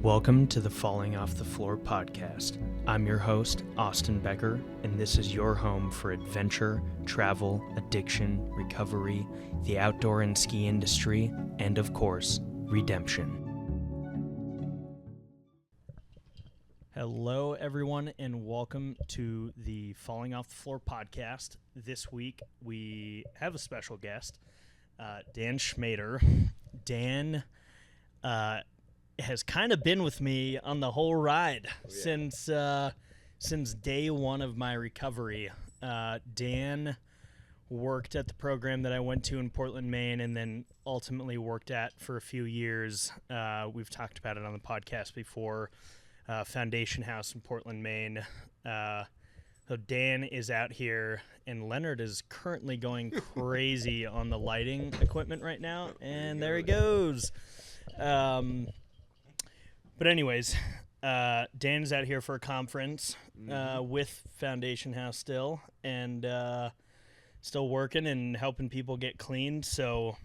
Welcome to the Falling Off the Floor podcast. I'm your host, Austin Becker, and this is your home for adventure, travel, addiction, recovery, the outdoor and ski industry, and of course, redemption. Hello, everyone, and welcome to the Falling Off the Floor podcast. This week, we have a special guest, Dan Schmader. Dan has kind of been with me on the whole ride since day one of my recovery. Dan worked at the program that I went to in Portland, Maine, and then ultimately worked at for a few years. We've talked about it on the podcast before. Foundation House in Portland, Maine. So Dan is out here, and Leonard is currently going crazy on the lighting equipment right now, and there he goes. But anyways, Dan's out here for a conference with Foundation House still, and still working and helping people get clean. So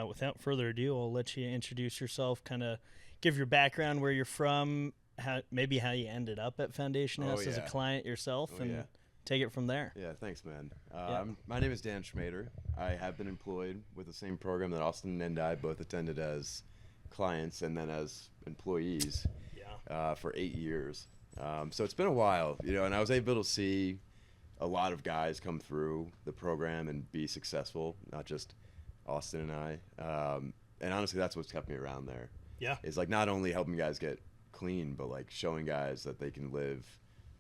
without further ado, I'll let you introduce yourself, kind of give your background, where you're from, maybe how you ended up at Foundation House as a client yourself, and take it from there. Yeah, thanks, man. My name is Dan Schmader. I have been employed with the same program that Austin and I both attended as clients and then as employees for 8 years. So it's been a while, and I was able to see a lot of guys come through the program and be successful, not just Austin and I. And honestly, that's what's kept me around there. Yeah. It's like not only helping guys get clean, but like showing guys that they can live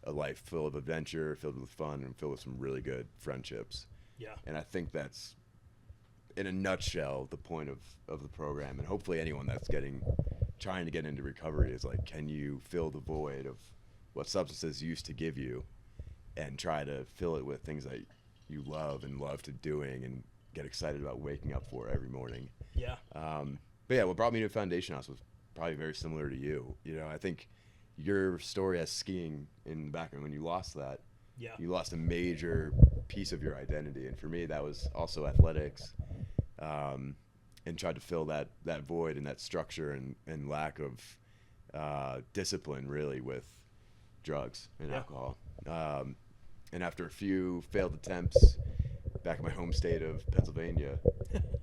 a life full of adventure, filled with fun, and filled with some really good friendships. Yeah. And I think that's, in a nutshell, the point of the program. And hopefully anyone that's trying to get into recovery is like, can you fill the void of what substances used to give you and try to fill it with things that you love and love to doing and get excited about waking up for every morning. Yeah. But yeah, what brought me to Foundation House was probably very similar to you. I think your story as skiing in the background, when you lost that, you lost a major piece of your identity. And for me, that was also athletics, and tried to fill that void and that structure and lack of discipline, really, with drugs and alcohol. And after a few failed attempts back in my home state of Pennsylvania,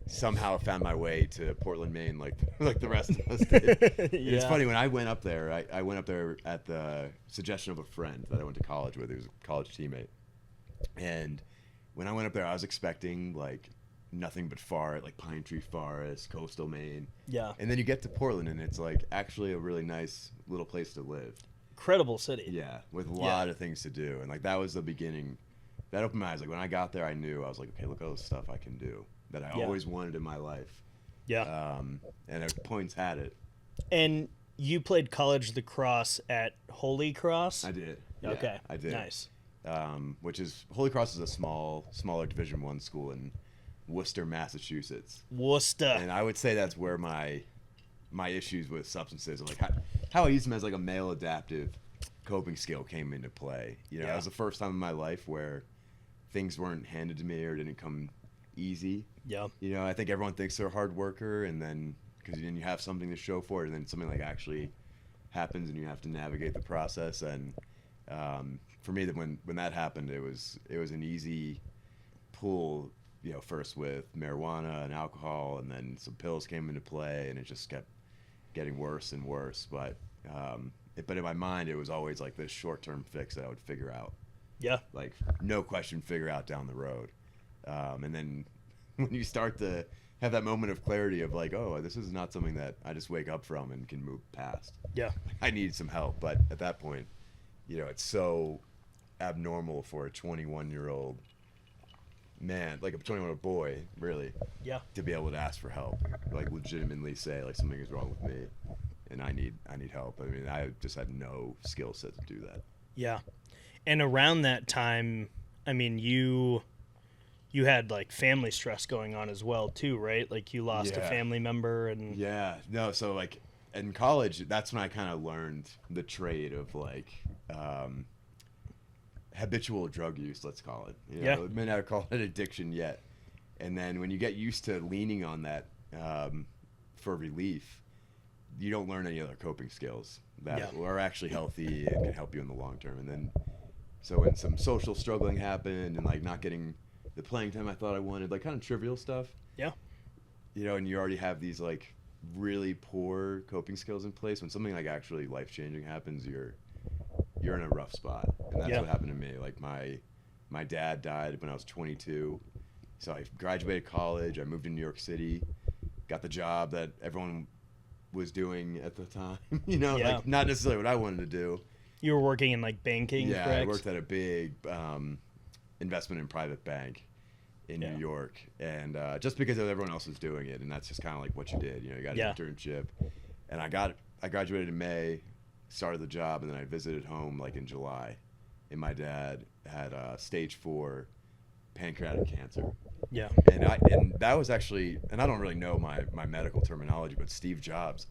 somehow found my way to Portland, Maine, like the rest of us did. It's funny, when I went up there, I went up there at the suggestion of a friend that I went to college with. He was a college teammate. And when I went up there, I was expecting like nothing but pine tree forest, coastal Maine. Yeah. And then you get to Portland, and it's like actually a really nice little place to live. Incredible city. Yeah, with a lot of things to do. And like that was the beginning. That opened my eyes. Like when I got there, I knew, I was like, okay, look at all the stuff I can do that I always wanted in my life. Yeah. And at points had it. And you played college lacrosse at Holy Cross? I did. Okay. I did. Nice. Which is, Holy Cross is a smaller Division I school in Worcester, Massachusetts. Worcester. And I would say that's where my issues with substances, like how I used them as like a male adaptive coping skill, came into play. That was the first time in my life where things weren't handed to me or didn't come easy. Yeah. I think everyone thinks they're a hard worker, and then because then you have something to show for it, and then something like actually happens and you have to navigate the process. And for me, when that happened, it was an easy pull, first with marijuana and alcohol, and then some pills came into play, and it just kept getting worse and worse. But in my mind, it was always like this short-term fix that I would figure out. Yeah. Like, no question, figure out down the road. And then when you start to have that moment of clarity of like, oh, this is not something that I just wake up from and can move past. Yeah. I need some help. But at that point, it's so abnormal for a 21-year-old man, like a 21-year-old boy, really, to be able to ask for help, like legitimately say, like, something is wrong with me and I need help. I mean, I just had no skill set to do that. Yeah. And around that time, I mean, you had like family stress going on as well too, right? Like you lost a family member and so like in college, that's when I kind of learned the trade of like habitual drug use, let's call it. I may not call it addiction yet. And then when you get used to leaning on that for relief, you don't learn any other coping skills that are actually healthy and can help you in the long term. And then, so when some social struggling happened and like not getting the playing time I thought I wanted, like kind of trivial stuff. Yeah. You know, and you already have these like really poor coping skills in place. When something like actually life changing happens, you're in a rough spot. And that's what happened to me. Like my dad died when I was 22. So I graduated college. I moved to New York City, got the job that everyone was doing at the time. You know, like not necessarily what I wanted to do. You were working in like banking, yeah, correct? I worked at a big investment in private bank in New York, and just because everyone else was doing it, and that's just kind of like what you did. You know, you got an internship, and I graduated in May, started the job, and then I visited home like in July, and my dad had stage 4 pancreatic cancer. Yeah. And that was actually, and I don't really know my medical terminology, but Steve Jobs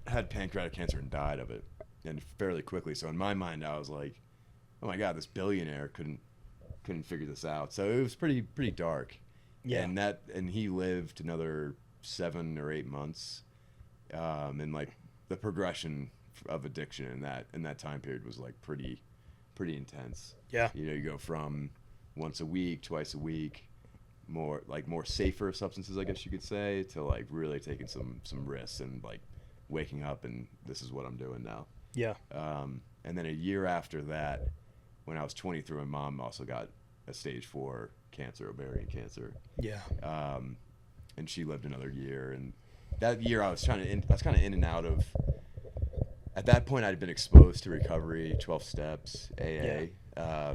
had pancreatic cancer and died of it, and fairly quickly. So in my mind, I was like, oh my God, this billionaire couldn't figure this out. So it was pretty dark. Yeah. And he lived another 7 or 8 months. And like the progression of addiction in that time period was like pretty intense. Yeah. You know, you go from once a week, twice a week, more safer substances, I guess you could say, to like really taking some risks and like waking up and this is what I'm doing now. Yeah. And then a year after that, when I was 23, my mom also got a stage 4 cancer, ovarian cancer. Yeah. And she lived another year. And that year I was kind of in and out of. At that point, I'd been exposed to recovery, 12 steps, AA. Yeah.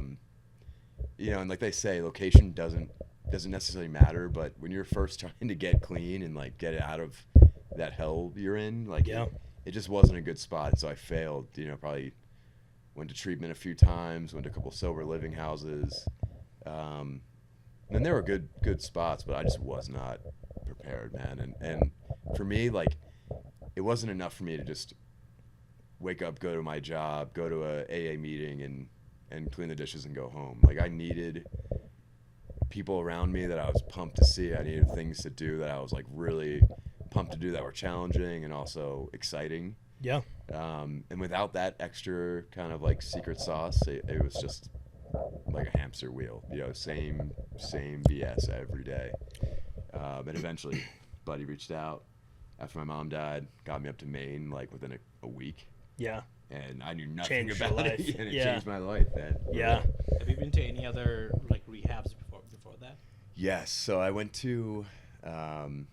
You know, and like they say, location doesn't necessarily matter, but when you're first trying to get clean and like get out of that hell you're in, like it just wasn't a good spot. So I failed. You know, probably went to treatment a few times, went to a couple sober living houses. And there were good spots, but I just was not prepared, man. And for me, like, it wasn't enough for me to just wake up, go to my job, go to a AA meeting and clean the dishes and go home. Like, I needed people around me that I was pumped to see. I needed things to do that I was like really pumped to do that were challenging and also exciting. Yeah. And without that extra kind of like secret sauce, it was just like a hamster wheel, you know, same BS every day. And eventually buddy reached out after my mom died, got me up to Maine like within a week. Yeah. And I knew nothing about it, and it changed my life, man. Yeah. Have you been to any other like rehabs before that? Yes. So I went to, and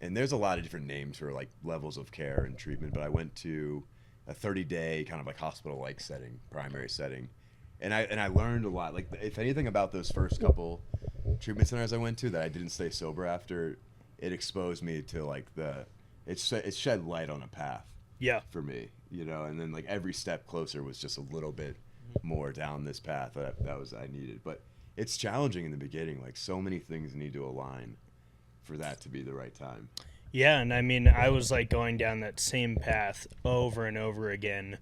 there's a lot of different names for like levels of care and treatment, but I went to a 30-day kind of like hospital-like setting, primary setting, and I learned a lot. Like, if anything about those first couple treatment centers I went to that I didn't stay sober after, it exposed me to like it shed light on a path. Yeah. For me, you know, and then like every step closer was just a little bit more down this path that I needed. But it's challenging in the beginning. Like, so many things need to align for that to be the right time. Yeah, and I mean, I was like going down that same path over and over again.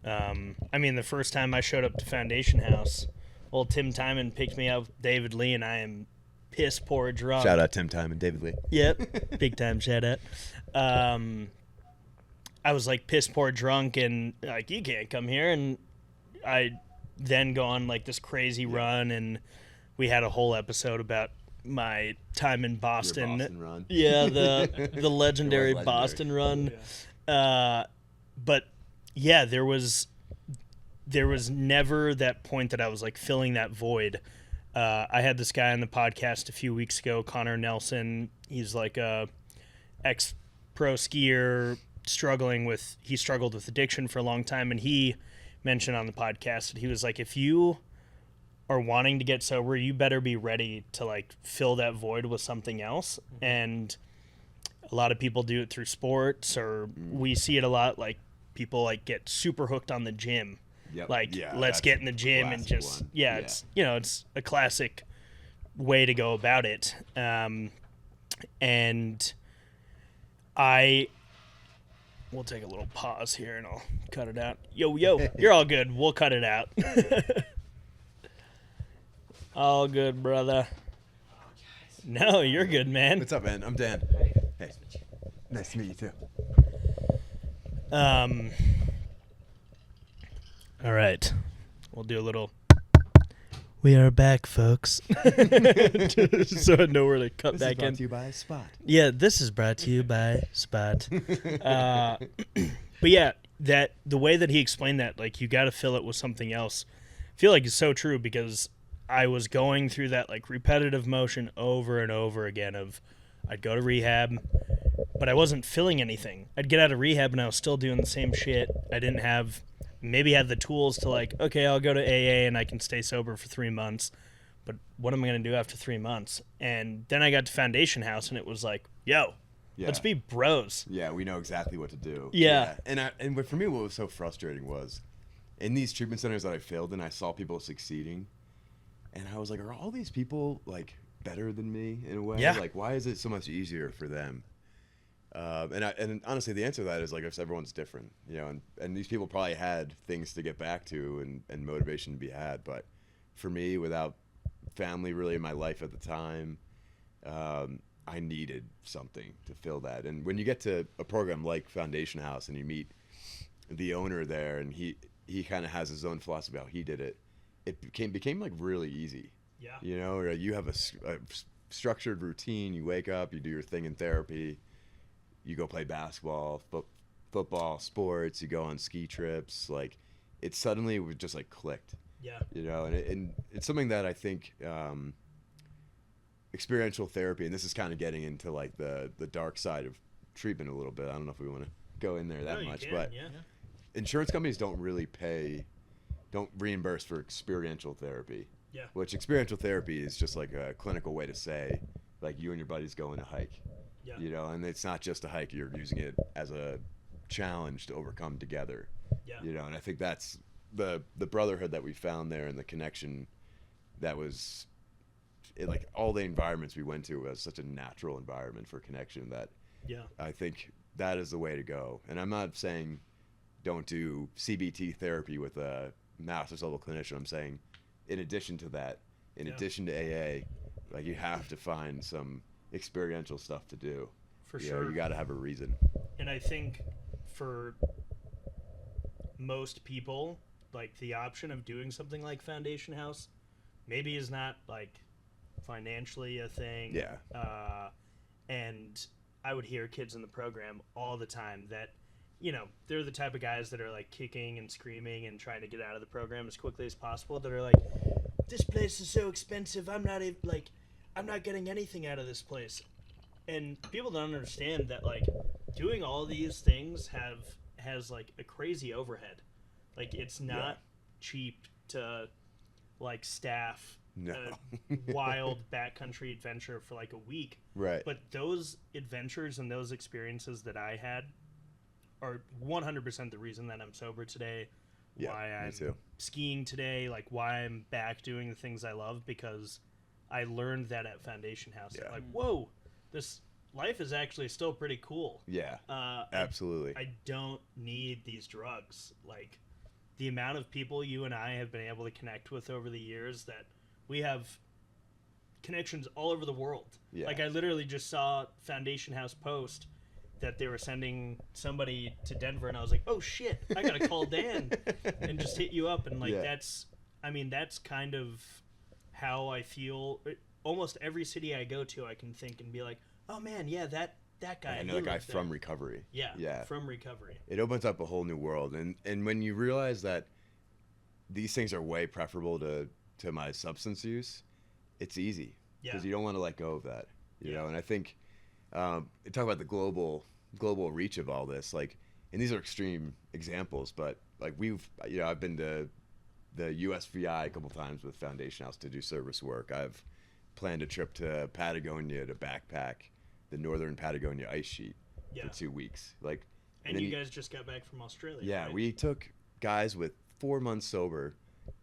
I mean, the first time I showed up to Foundation House, old Tim Timon picked me up with David Lee, and I am piss poor drunk. Shout out Tim Timon, David Lee. Yep, big time shout out. I was like piss poor drunk and like, you can't come here. And I then go on like this crazy run, and we had a whole episode about my time in Boston. Your Boston run. Yeah, the legendary Boston run. Yeah. But yeah, there was never that point that I was like filling that void. I had this guy on the podcast a few weeks ago, Connor Nelson. He's like a ex-pro skier. He struggled with addiction for a long time, and he mentioned on the podcast that he was like, if you are wanting to get sober, you better be ready to like fill that void with something else. Mm-hmm. And a lot of people do it through sports, or we see it a lot, like people like get super hooked on the gym. Yep. Like, let's get in the gym and just it's, you know, it's a classic way to go about it. And we'll take a little pause here and I'll cut it out. Yo, you're all good. We'll cut it out. All good, brother. No, you're good, man. What's up, man? I'm Dan. Hey. Nice to meet you, too. All right. We'll do a little. We are back, folks. So I know where to cut This back is brought in. to you by Spot. Yeah, this is brought to you by Spot. But yeah, that the way that he explained that, like, you got to fill it with something else. I feel like it's so true because I was going through that like repetitive motion over and over again of I'd go to rehab, but I wasn't filling anything. I'd get out of rehab and I was still doing the same shit. I didn't have maybe had the tools to like, okay, I'll go to AA and I can stay sober for 3 months. But what am I going to do after 3 months? And then I got to Foundation House and it was like, yo, let's be bros. Yeah, we know exactly what to do. Yeah. And but for me, what was so frustrating was in these treatment centers that I failed in, I saw people succeeding. And I was like, are all these people like better than me in a way? Yeah. Like, why is it so much easier for them? And honestly, the answer to that is like, everyone's different, you know, and these people probably had things to get back to and motivation to be had. But for me, without family really in my life at the time, I needed something to fill that. And when you get to a program like Foundation House and you meet the owner there and he kind of has his own philosophy how he did it, it became like really easy. Yeah. You know, or you have a structured routine. You wake up, you do your thing in therapy, you go play basketball, football, sports, you go on ski trips. Like, it suddenly was just like clicked. Yeah. You know, and it's something that I think experiential therapy, and this is kind of getting into like the dark side of treatment a little bit. I don't know if we want to go in there that much, but insurance companies don't reimburse for experiential therapy. Yeah. Which experiential therapy is just like a clinical way to say, like, you and your buddies go on a hike. Yeah. You know, and it's not just a hike. You're using it as a challenge to overcome together. Yeah. You know, and I think that's the brotherhood that we found there and the connection that was like all the environments we went to was such a natural environment for connection that I think that is the way to go. And I'm not saying don't do CBT therapy with a master's level clinician. I'm saying in addition to that, in addition to AA, like, you have to find some experiential stuff to do. For You sure. know, you got to have a reason. And I think for most people, like, the option of doing something like Foundation House maybe is not like financially a thing. Yeah. And I would hear kids in the program all the time that, you know, they're the type of guys that are like kicking and screaming and trying to get out of the program as quickly as possible. That are like, this place is so expensive. I'm not getting anything out of this place. And people don't understand that, like, doing all these things has like a crazy overhead. Like, it's not cheap to like staff a wild backcountry adventure for like a week. Right. But those adventures and those experiences that I had are 100% the reason that I'm sober today. Yeah, why me I'm too. skiing today, like why I'm back doing the things I love, because I learned that at Foundation House. Yeah. Like, whoa, this life is actually still pretty cool. Yeah. Absolutely. I don't need these drugs. Like, the amount of people you and I have been able to connect with over the years, that we have connections all over the world. Yeah. Like, I literally just saw Foundation House post that they were sending somebody to Denver, and I was like, oh shit, I gotta call Dan and just hit you up. And like, that's kind of how I feel. Almost every city I go to, I can think and be like, oh man, yeah, that guy. I know that guy from recovery. Yeah, from recovery. It opens up a whole new world, and when you realize that these things are way preferable to my substance use, it's easy because you don't want to let go of that, you know. And I think talk about the global reach of all this, like, and these are extreme examples, but like I've been to the USVI a couple times with Foundation House to do service work. I've planned a trip to Patagonia to backpack the northern Patagonia ice sheet for 2 weeks. Like, and you guys just got back from Australia. Yeah, right? we took guys with 4 months sober.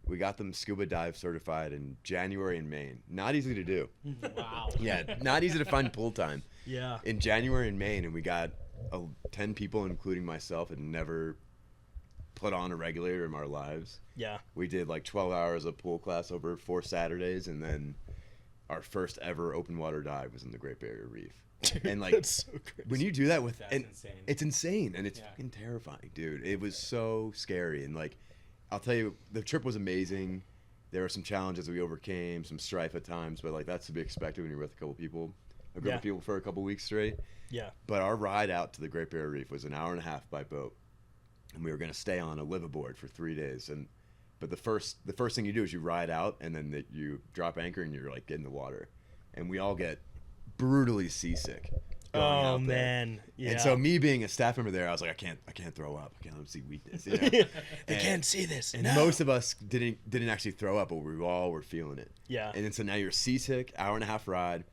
We got them scuba dive certified in January in Maine. Not easy to do. Wow. Yeah, not easy to find pool time. Yeah. In January in Maine, and we got 10 people, including myself, had never put on a regulator in our lives. Yeah. We did like 12 hours of pool class over 4 Saturdays, and then our first ever open water dive was in the Great Barrier Reef. Dude, and like that's so crazy. when you do that with, That's and insane. it's insane and it's Yeah. fucking terrifying, dude. It was so scary, and like I'll tell you, the trip was amazing. There were some challenges that we overcame, some strife at times, but like that's to be expected when you're with a couple people, a group Yeah. of people for a couple weeks straight. Yeah. But our ride out to the Great Barrier Reef was an hour and a half by boat, and we were going to stay on a liveaboard for 3 days. But the first thing you do is you ride out, and then you drop anchor, and you're like get in the water, and we all get brutally seasick. going Oh out there. man. Yeah. And so me being a staff member there, I was like, I can't throw up. I can't let them see weakness. You know? they And- can't see this. And no. most of us didn't actually throw up, but we all were feeling it. Yeah. And then so now you're seasick, hour and a half ride,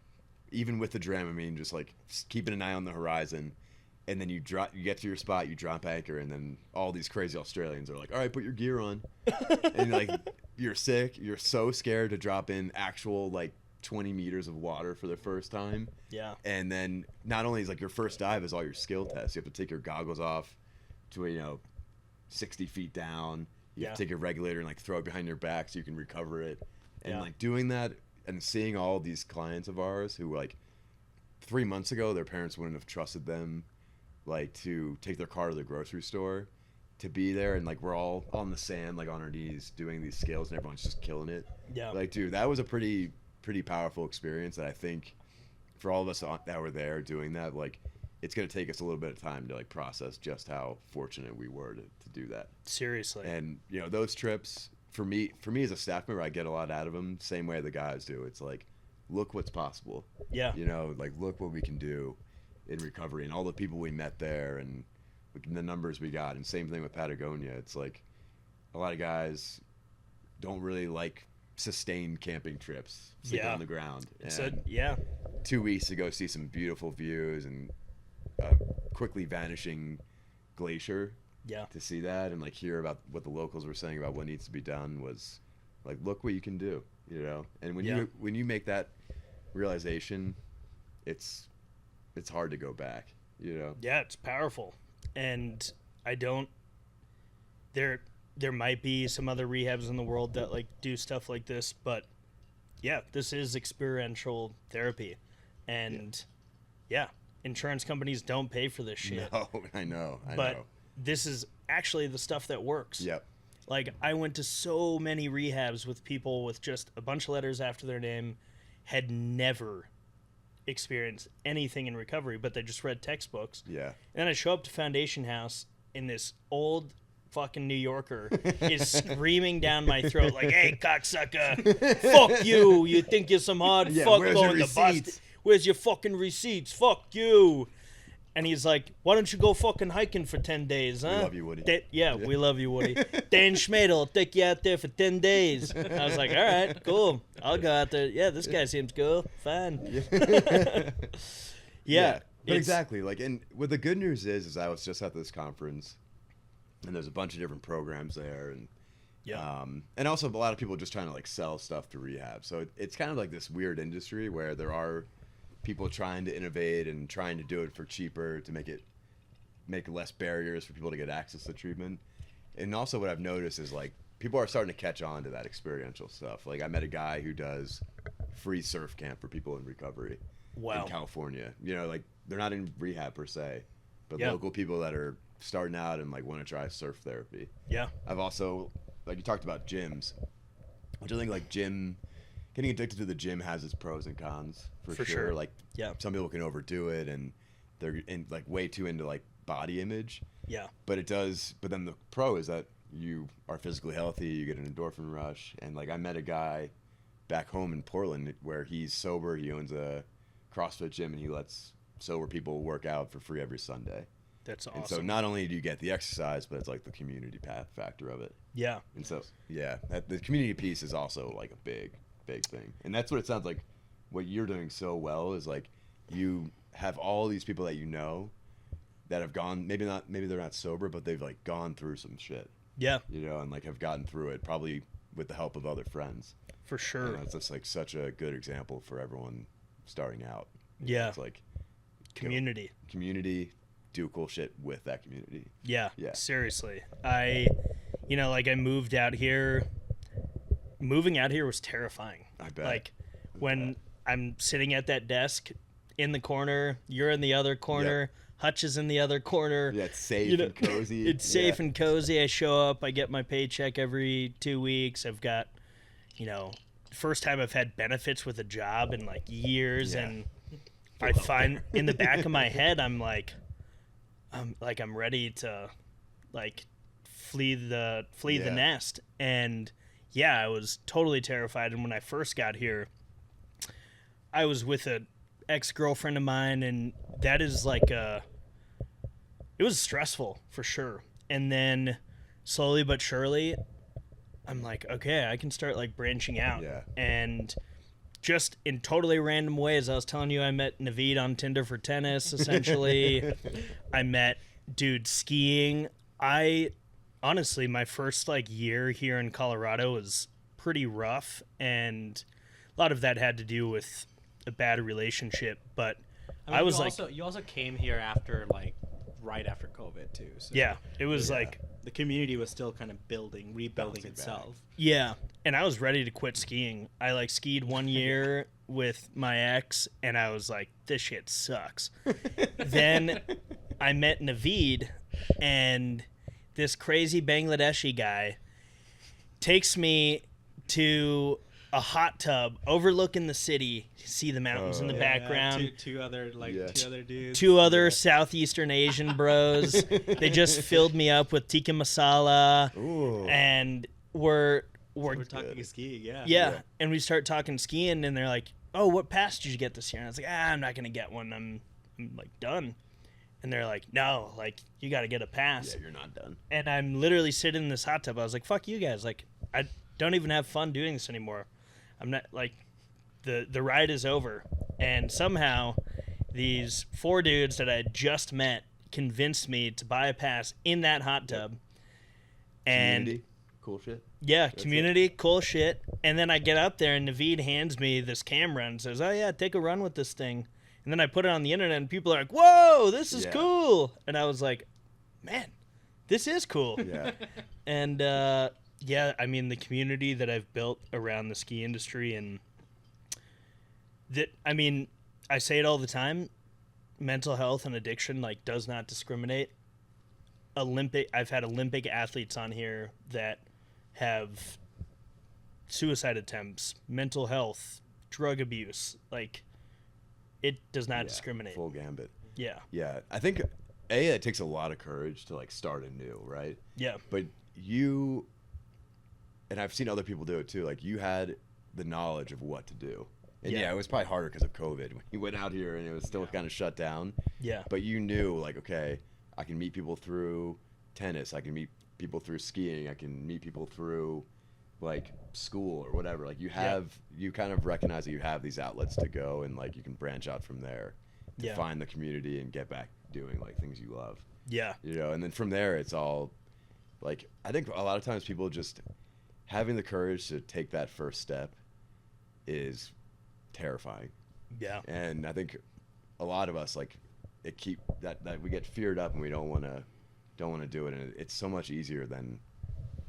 even with the Dramamine, just like keeping an eye on the horizon. And then you get to your spot, you drop anchor, and then all these crazy Australians are like, "All right, put your gear on," and like you're sick, you're so scared to drop in actual like 20 meters of water for the first time. Yeah. And then not only is like your first dive is all your skill tests. You have to take your goggles off to 60 feet down. You have to take your regulator and like throw it behind your back so you can recover it. And Yeah. like doing that and seeing all these clients of ours who like 3 months ago their parents wouldn't have trusted them like to take their car to the grocery store, to be there, and like we're all on the sand like on our knees doing these scales and everyone's just killing it. Yeah. Like dude, that was a pretty powerful experience that I think for all of us that were there doing that, like it's going to take us a little bit of time to like process just how fortunate we were to do that. Seriously. And those trips for me as a staff member, I get a lot out of them, same way the guys do. It's like, look what's possible. Yeah. Like look what we can do in recovery, and all the people we met there, and the numbers we got. And same thing with Patagonia. It's like a lot of guys don't really like sustained camping trips, sleep Yeah. on the ground. So And yeah. 2 weeks to go see some beautiful views and quickly vanishing glacier, Yeah. to see that and like hear about what the locals were saying about what needs to be done was like, look what you can do, and when you make that realization, it's hard to go back. Yeah, it's powerful. And there might be some other rehabs in the world that like do stuff like this, but yeah, this is experiential therapy. And yeah, insurance companies don't pay for this shit. No, I know. But this is actually the stuff that works. Yep. Like I went to so many rehabs with people with just a bunch of letters after their name, had never experienced anything in recovery, but they just read textbooks. Yeah. And then I show up to Foundation House, and this old fucking New Yorker is screaming down my throat like, "Hey, cocksucker, fuck you! You think you're some hard Yeah, fuck where's your going to bust? receipts? Where's your fucking receipts? Fuck you!" And he's like, "Why don't you go fucking hiking for 10 days, huh?" We love you, Woody. We love you, Woody. Dan Schmader will take you out there for 10 days. I was like, all right, cool. I'll go out there. Yeah, this guy seems cool. Fine. Yeah. But exactly. Like, and what the good news is I was just at this conference, and there's a bunch of different programs there, and and also a lot of people just trying to like sell stuff to rehab. So it's kind of like this weird industry where there are people trying to innovate and trying to do it for cheaper to make less barriers for people to get access to treatment. And also what I've noticed is like people are starting to catch on to that experiential stuff. Like I met a guy who does free surf camp for people in recovery Wow. in California. Like they're not in rehab per se, but Yeah. local people that are starting out and like want to try surf therapy. Yeah. I've also, like you talked about gyms, which I think like getting addicted to the gym has its pros and cons for sure. Like Yeah. some people can overdo it and they're like way too into like body image. Yeah. But then the pro is that you are physically healthy, you get an endorphin rush. And like I met a guy back home in Portland where he's sober, he owns a CrossFit gym and he lets sober people work out for free every Sunday. That's awesome. And so not only do you get the exercise, but it's like the community factor of it. Yeah. And so, the community piece is also like a big thing. And that's what it sounds like what you're doing so well is like you have all these people that that have gone, maybe they're not sober, but they've like gone through some shit, Yeah. and like have gotten through it probably with the help of other friends. For sure. And that's just like such a good example for everyone starting out. Yeah. It's like Community. do cool shit with that community. Yeah. Yeah. Seriously. I moved out here. Moving out here was terrifying. I bet. Like when I'm sitting at that desk in the corner, you're in the other corner, Hutch is in the other corner. Yeah, it's safe and cozy. It's safe and cozy. I show up, I get my paycheck every 2 weeks. I've got, first time I've had benefits with a job in like years, and I find in the back of my head I'm ready to like flee the nest. And yeah, I was totally terrified. And when I first got here, I was with a ex-girlfriend of mine, and that is like it was stressful for sure. And then slowly but surely I'm like, okay, I can start like branching out. And just in totally random ways, I was telling you, I met Naveed on Tinder for tennis, essentially. I met dude skiing. Honestly, my first like year here in Colorado was pretty rough, and a lot of that had to do with a bad relationship. But I was you also came here after like right after COVID too. So it was like the community was still kind of rebuilding itself. Yeah, and I was ready to quit skiing. I like skied 1 year with my ex, and I was like, this shit sucks. Then I met Naveed, and this crazy Bangladeshi guy takes me to a hot tub overlooking the city. You see the mountains in the background. Two other dudes. Two other Southeastern Asian bros. They just filled me up with tikka masala. Ooh. And we're talking skiing, yeah. And we start talking skiing, and they're like, oh, what pass did you get this year? And I was like, I'm not going to get one. I'm like done. And they're like, no, like, you got to get a pass. Yeah, you're not done. And I'm literally sitting in this hot tub. I was like, fuck you guys. Like, I don't even have fun doing this anymore. I'm not, like, the ride is over. And somehow these 4 dudes that I had just met convinced me to buy a pass in that hot tub. And Community. Cool shit. Yeah, community, cool shit. And then I get up there, and Naveed hands me this camera and says, oh, yeah, take a run with this thing. And then I put it on the internet, and people are like, whoa, this is cool. And I was like, man, this is cool. Yeah. And, I mean, the community that I've built around the ski industry, and I say it all the time, mental health and addiction, like, does not discriminate. I've had Olympic athletes on here that have suicide attempts, mental health, drug abuse, like, it does not discriminate. Full gambit. Yeah. Yeah. I think, it takes a lot of courage to, like, start anew, right? Yeah. But and I've seen other people do it too, like, you had the knowledge of what to do. And it was probably harder because of COVID. When you went out here and it was still kind of shut down. Yeah. But you knew, like, okay, I can meet people through tennis. I can meet people through skiing. I can meet people through, like, school or whatever. Like, you kind of recognize that you have these outlets to go, and, like, you can branch out from there to find the community and get back doing, like, things you love. Yeah. And then from there, it's all, like, I think a lot of times people just having the courage to take that first step is terrifying. Yeah. And I think a lot of us, like, that we get feared up and we don't want to do it, and it's so much easier than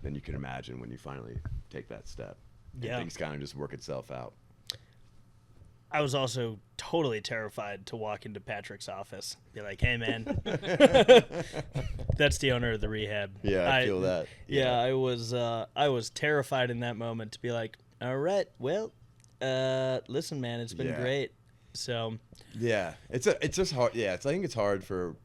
you can imagine when you finally take that step. And things kind of just work itself out. I was also totally terrified to walk into Patrick's office, be like, hey, man. That's the owner of the rehab. Yeah, I feel that. Yeah, I was terrified in that moment to be like, all right, well, listen, man, it's been great. So yeah, it's just hard. Yeah, I think it's hard for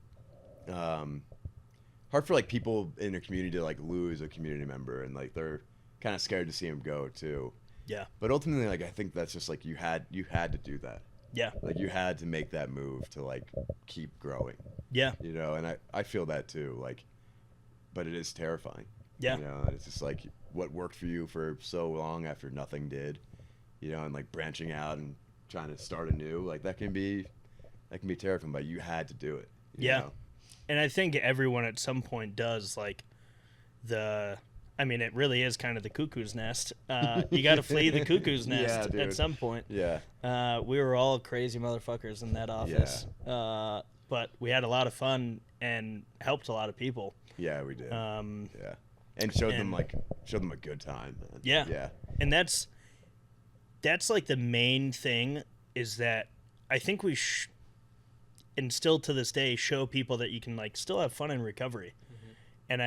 like people in a community to, like, lose a community member, and, like, they're kind of scared to see him go too. Yeah. But ultimately, like, I think that's just, like, you had to do that. Yeah. Like, you had to make that move to, like, keep growing. Yeah. And I feel that too. Like, but it is terrifying. Yeah. It's just like what worked for you for so long after nothing did. And, like, branching out and trying to start anew, like, that can be terrifying, but you had to do it. You know? And I think everyone at some point does, like, it really is kind of the cuckoo's nest. You got to flee the cuckoo's nest at some point. Yeah. We were all crazy motherfuckers in that office. Yeah. But we had a lot of fun and helped a lot of people. Yeah, we did. And showed them a good time. Man. Yeah. Yeah. And that's like the main thing, is that I think and still to this day show people that you can like still have fun in recovery. And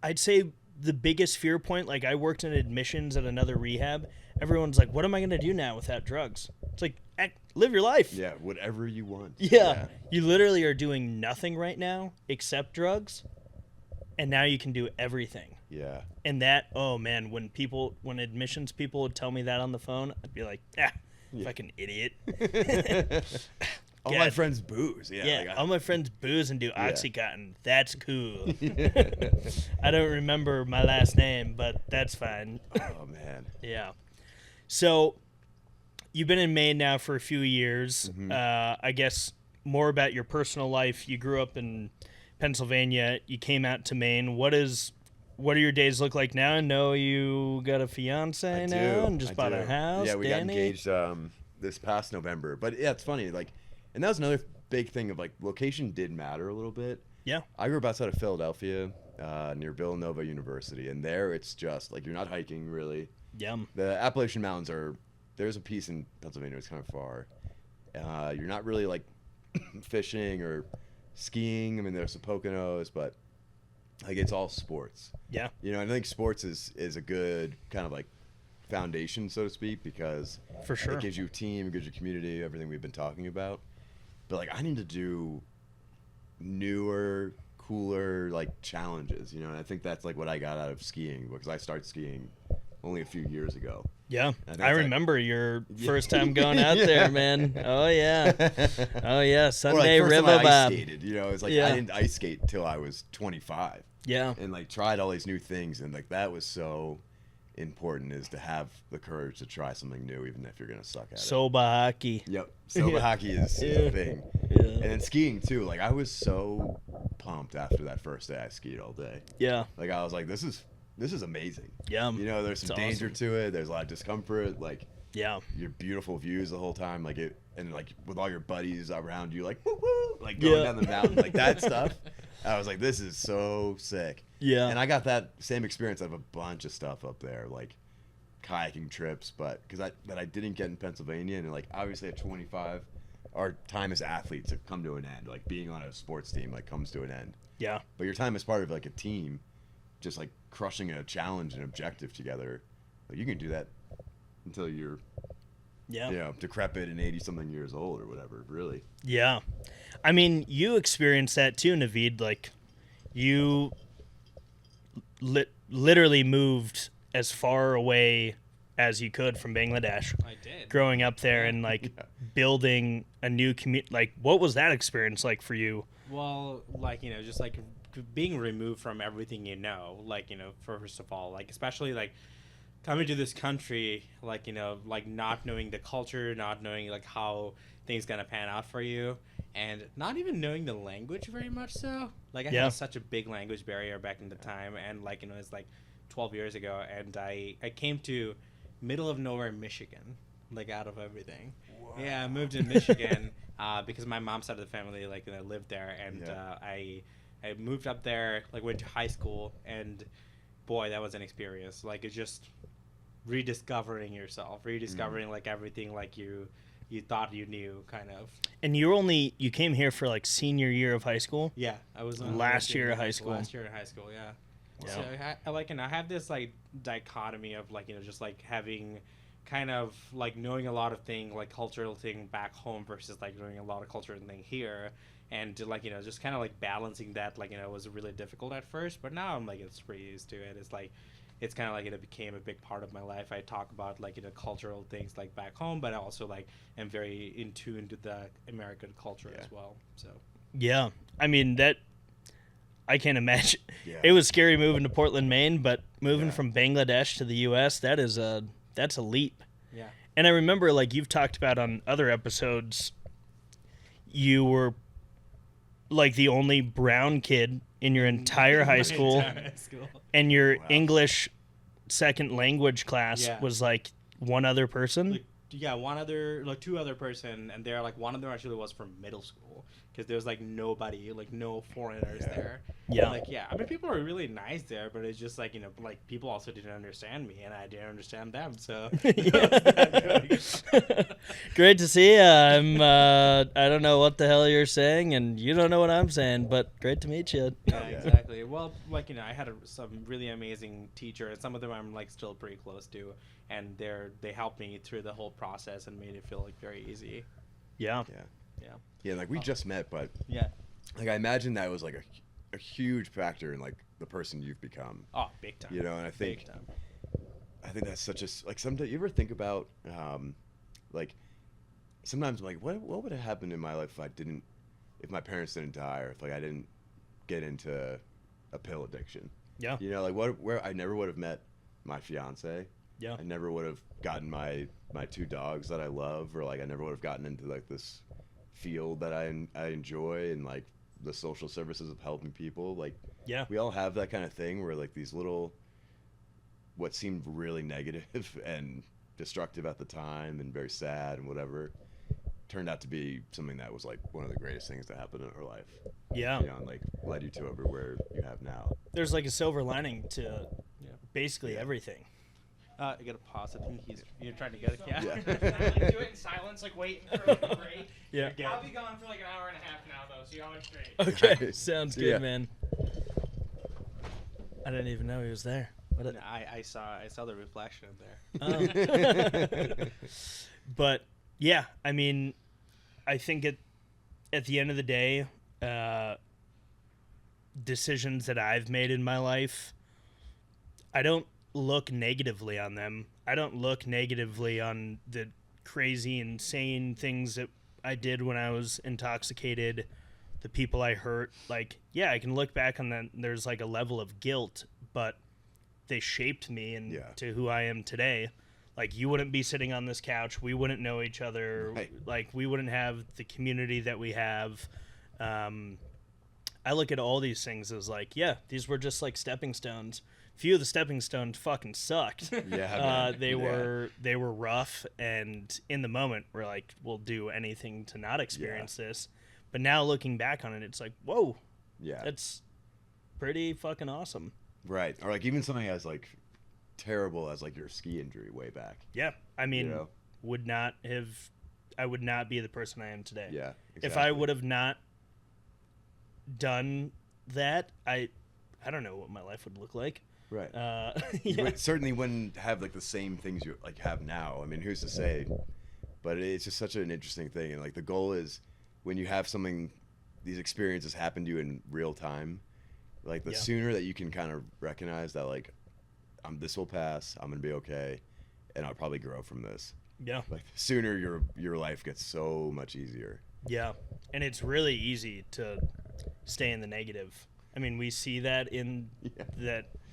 I'd say the biggest fear point, like I worked in admissions at another rehab. Everyone's like, what am I going to do now without drugs? It's like, live your life. Yeah, whatever you want. Yeah. You literally are doing nothing right now except drugs. And now you can do everything. Yeah. And that, oh man, when admissions people would tell me that on the phone, I'd be like, fucking idiot. All my friends booze. Yeah. All my friends booze and do Oxycontin. That's cool. I don't remember my last name, but that's fine. Oh, man. Yeah. So you've been in Maine now for a few years. I guess more about your personal life. You grew up in Pennsylvania. You came out to Maine. What do your days look like now? I know you got a fiance now and just bought a house. Yeah, we got Danny. engaged this past November. But yeah, it's funny. Like, and that was another big thing of like location did matter a little bit. Yeah. I grew up outside of Philadelphia, near Villanova University, and there it's just like you're not hiking really. Yum. The Appalachian Mountains there's a piece in Pennsylvania. It's kind of far. You're not really like fishing or skiing. I mean, there's the Poconos, but like it's all sports. Yeah. You know, I think sports is a good kind of like foundation, so to speak, because For sure. it gives you a team, it gives you community, everything we've been talking about. But like I need to do newer, cooler like challenges, you know, and I think that's like what I got out of skiing because I started skiing only a few years ago. Yeah, I remember your first time going out there, man. Oh yeah, Sunday or like first river time I ice bob. skated, you know, it's like I didn't ice skate until I was 25. Yeah, and like tried all these new things, and like that was so important, is to have the courage to try something new, even if you're gonna suck at it. Soba hockey. Yep, soba hockey is a thing. Yeah. And then skiing too. Like I was so pumped after that first day I skied all day. Yeah. Like I was like, this is amazing. Yeah. You know, there's some danger awesome. to it. There's a lot of discomfort. Like Yeah. your beautiful views the whole time. Like it, and like with all your buddies around you, like woo woo, like going down the mountain, like that stuff. I was like, this is so sick. Yeah. And I got that same experience of a bunch of stuff up there, like kayaking trips, but that I didn't get in Pennsylvania. And like obviously at 25, our time as athletes have come to an end. Like being on a sports team like comes to an end. Yeah. But your time as part of like a team, just like crushing a challenge and objective together, like you can do that until you're decrepit and 80 something years old or whatever, really. Yeah. I mean, you experienced that too, Naveed. Like, you literally moved as far away as you could from Bangladesh. I did. Growing up there and, like, building a new community. Like, what was that experience like for you? Well, like, you know, just like being removed from everything, you know, like, you know, first of all, like, especially like coming to this country, like, you know, like not knowing the culture, not knowing like how things gonna pan out for you, and not even knowing the language very much. So like I had such a big language barrier back in the time, and like, you know, it's like 12 years ago, and I came to middle of nowhere Michigan, like out of everything. Wow. Yeah, I moved in Michigan because my mom's side of the family, like, you know, lived there, and I moved up there, like went to high school, and boy, that was an experience. Like it's just rediscovering yourself, like everything like you thought you knew, kind of. And you came here for like senior year of high school? Yeah, I was last year of high school. Last year in high school, yeah. Yeah. So I like, and I have this like dichotomy of like, you know, just like having kind of like knowing a lot of thing, like cultural thing back home versus like knowing a lot of cultural thing here. And like, you know, just kind of like balancing that, like, you know, was really difficult at first, but now I'm like, it's pretty used to it. It's like, it's kind of like it became a big part of my life. I talk about like, you know, cultural things like back home, but I also like am very in tune to the American culture as well. So yeah, I mean that I can't imagine. Yeah. It was scary moving to Portland, Maine, but moving from Bangladesh to the U.S. that's a leap. yeah. And I remember, like you've talked about on other episodes, you were like the only brown kid in your entire high school, and your English second language class was like one other person. Like two other person, and they're like one of them actually was from middle school because there was like nobody, like no foreigners there. Yeah. Like I mean, people are really nice there, but it's just like like people also didn't understand me, and I didn't understand them. So Great to see you. I don't know what the hell you're saying, and you don't know what I'm saying, but great to meet you. Yeah, exactly. Well, like I had some really amazing teacher, and some of them I'm like still pretty close to, and they helped me through the whole process and made it feel like very easy. Yeah. Yeah, like we just met, but Yeah. like I imagine that was like a huge factor in like the person you've become. Oh, big time. You know, and I think Big time. that's such a like sometimes you ever think about like sometimes I'm like what would have happened in my life if my parents didn't die or if like I didn't get into a pill addiction. Yeah. You know, like where I never would have met my fiance. Yeah. I never would have gotten my two dogs that I love, or like I never would have gotten into like this field that I enjoy, and like the social services of helping people. Like we all have that kind of thing where like these little what seemed really negative and destructive at the time and very sad and whatever turned out to be something that was like one of the greatest things that happened in our life. Yeah. You know, and like led you to where you have now. There's like a silver lining to basically everything. I gotta pause. I think you're trying to get it. Yeah. Like, do it in silence, like waiting for like, a break. Yeah. I'll be gone for like an hour and a half now, though, so y'all are straight. Okay, sounds good, Yeah. man. I didn't even know he was there. No, I saw the reflection in there. But yeah, I mean, I think at the end of the day, decisions that I've made in my life, I don't look negatively on them. I don't look negatively on the crazy, insane things that I did when I was intoxicated, the people I hurt. Like, yeah, I can look back on that. There's like a level of guilt, but they shaped me to who I am today. Like, you wouldn't be sitting on this couch. We wouldn't know each other. Right. Like, we wouldn't have the community that we have. I look at all these things as like, yeah, these were just like stepping stones. Few of the stepping stones fucking sucked. They were rough, and in the moment we're like, we'll do anything to not experience this. But now looking back on it, it's like, whoa, that's pretty fucking awesome. Right. Or like even something as like terrible as like your ski injury way back. Yeah. I mean, You know? I would not be the person I am today. Yeah. Exactly. If I would have not done that, I don't know what my life would look like. Right. Yeah. Certainly wouldn't have like the same things you like have now. I mean, who's to say? But it's just such an interesting thing, and like the goal is when you have these experiences happen to you in real time, like the sooner that you can kind of recognize that like this will pass, I'm gonna be okay, and I'll probably grow from this. Yeah. Like the sooner your life gets so much easier. Yeah. And it's really easy to stay in the negative. I mean, we see that in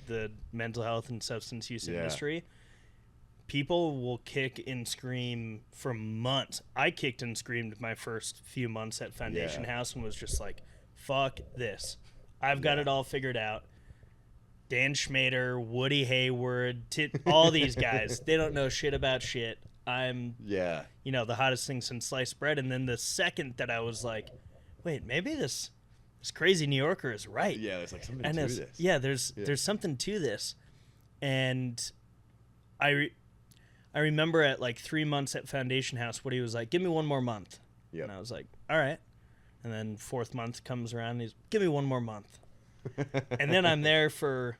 the mental health and substance use industry. People will kick and scream for months. I kicked and screamed my first few months at Foundation House and was just like, fuck this. I've got it all figured out. Dan Schmader, Woody Hayward, all these guys, they don't know shit about shit. I'm, the hottest thing since sliced bread. And then the second that I was like, wait, maybe this crazy New Yorker is right. Yeah, there's like something to this. Yeah, there's something to this. And I remember at like 3 months at Foundation House, Woody was like, give me one more month. Yep. And I was like, all right. And then 4th month comes around and he's, give me one more month. And then I'm there for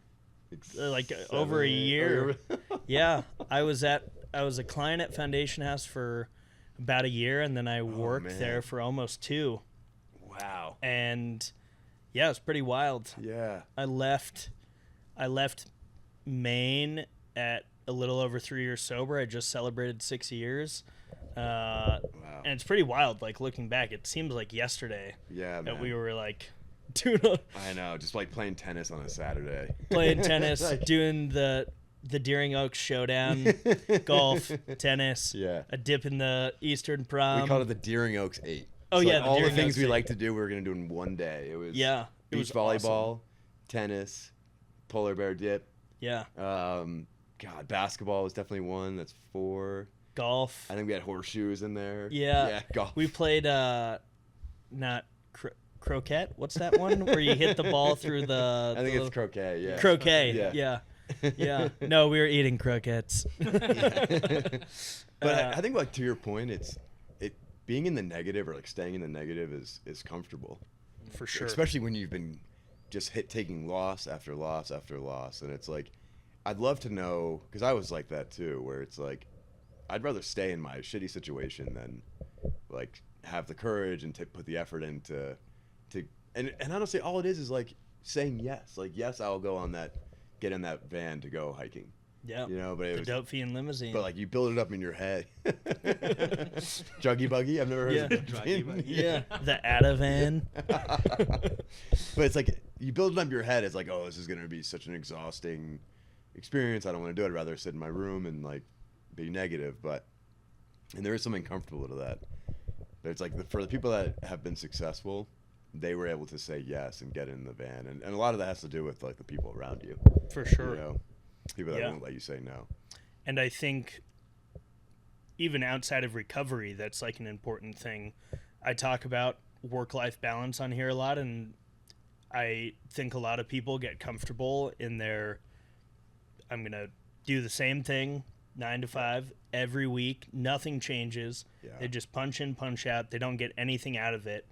like over a year. Yeah. I was a client at Foundation House for about a year, and then I worked there for almost 2. Wow. And yeah, it's pretty wild. Yeah. I left Maine at a little over 3 years sober. I just celebrated 6 years. Wow. And it's pretty wild. Like looking back, it seems like yesterday that we were like doing I know, just like playing tennis on a Saturday. Playing tennis, doing the Deering Oaks Showdown, golf, tennis, a dip in the Eastern Prom. We called it the Deering Oaks 8. Oh, so yeah. Like all the things we like to do, we were going to do in one day. It was beach volleyball, awesome. Tennis, polar bear dip. Yeah. God, basketball was definitely one. That's 4. golf. I think we had horseshoes in there. Yeah. Golf. We played not croquet. What's that one where you hit the ball through the? I think it's croquet. Yeah. Croquet. Yeah. Yeah. No, we were eating croquettes. But I think, like, to your point, it being in the negative or like staying in the negative is comfortable. For sure. Especially when you've been just taking loss after loss after loss, and it's like, I'd love to know, because I was like that too, where it's like, I'd rather stay in my shitty situation than like have the courage and put the effort into and honestly, all it is like saying yes. Like, yes, I'll go get in that van to go hiking. Yeah. You know, but it the was dope fiend limousine. But like, you build it up in your head. Juggy buggy? I've never heard of it. Juggy buggy. Yeah. The Adavan. But it's like, you build it up in your head. It's like, oh, this is going to be such an exhausting experience. I don't want to do it. I'd rather sit in my room and like be negative. And there is something comfortable to that. But it's like, for the people that have been successful, they were able to say yes and get in the van. And a lot of that has to do with like the people around you. For sure. You know? People that Yeah. won't let you say no. And I think even outside of recovery, that's like an important thing. I talk about work-life balance on here a lot, and I think a lot of people get comfortable in their, I'm going to do the same thing 9 to 5 every week. Nothing changes. Yeah. They just punch in, punch out. They don't get anything out of it.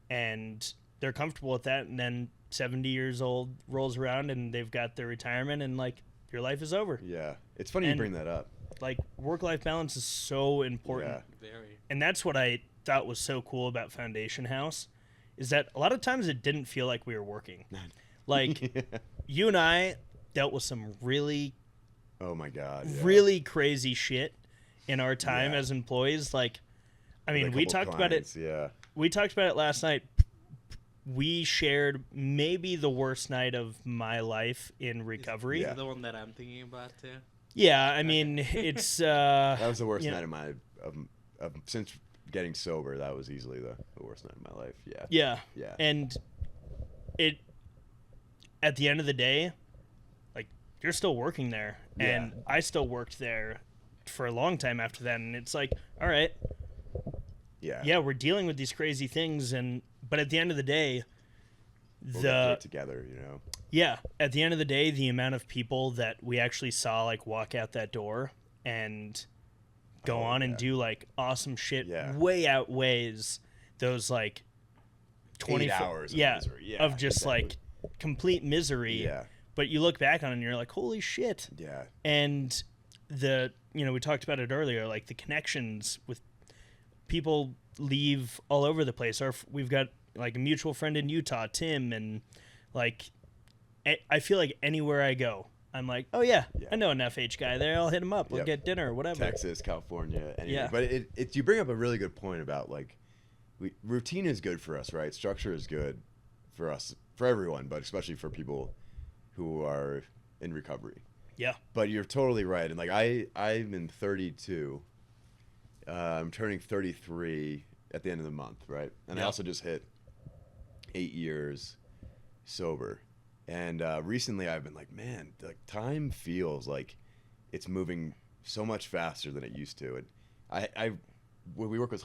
And they're comfortable with that. And then 70 years old rolls around and they've got their retirement, and like, your life is over. Yeah. It's funny you And- bring that up. Like, work-life balance is so important. Yeah. Very. And that's what I thought was so cool about Foundation House, is that a lot of times it didn't feel like we were working. Like, you and I dealt with some really, Oh my God. Yeah. really crazy shit in our time Yeah. as employees. Like, I mean, With a we couple talked about it. clients, Yeah. We talked about it last night. We shared maybe the worst night of my life in recovery. Yeah. The one that I'm thinking about too. Yeah, I mean, it's That was the worst you night know- of my since getting sober. That was easily the worst night of my life. Yeah. yeah. Yeah. And it, at the end of the day, like, you're still working there, and Yeah. I still worked there for a long time after that. And it's like, all right, yeah, we're dealing with these crazy things, but at the end of the day, We'll get through it together, you know. yeah, at the end of the day, the amount of people that we actually saw like walk out that door and go Oh, on yeah. and do like awesome shit Yeah. way outweighs those like 8 hours of yeah, misery. Yeah, of just exactly. like complete misery. Yeah. But you look back on it and you're like, holy shit. Yeah. And we talked about it earlier, like the connections with people leave all over the place. We've got like a mutual friend in Utah, Tim, and like, I feel like anywhere I go, I'm like, oh yeah, Yeah. I know an FH guy there. I'll hit him up. We'll Yep. get dinner or whatever. Texas, California, anyway. Yeah. But you bring up a really good point about like, routine is good for us, right? Structure is good for us, for everyone, but especially for people who are in recovery. Yeah. But you're totally right. And like, I'm in 32. I'm turning 33 at the end of the month, right? And I Yeah. also just hit 8 years sober. And recently I've been like, man, like, time feels like it's moving so much faster than it used to. And we work with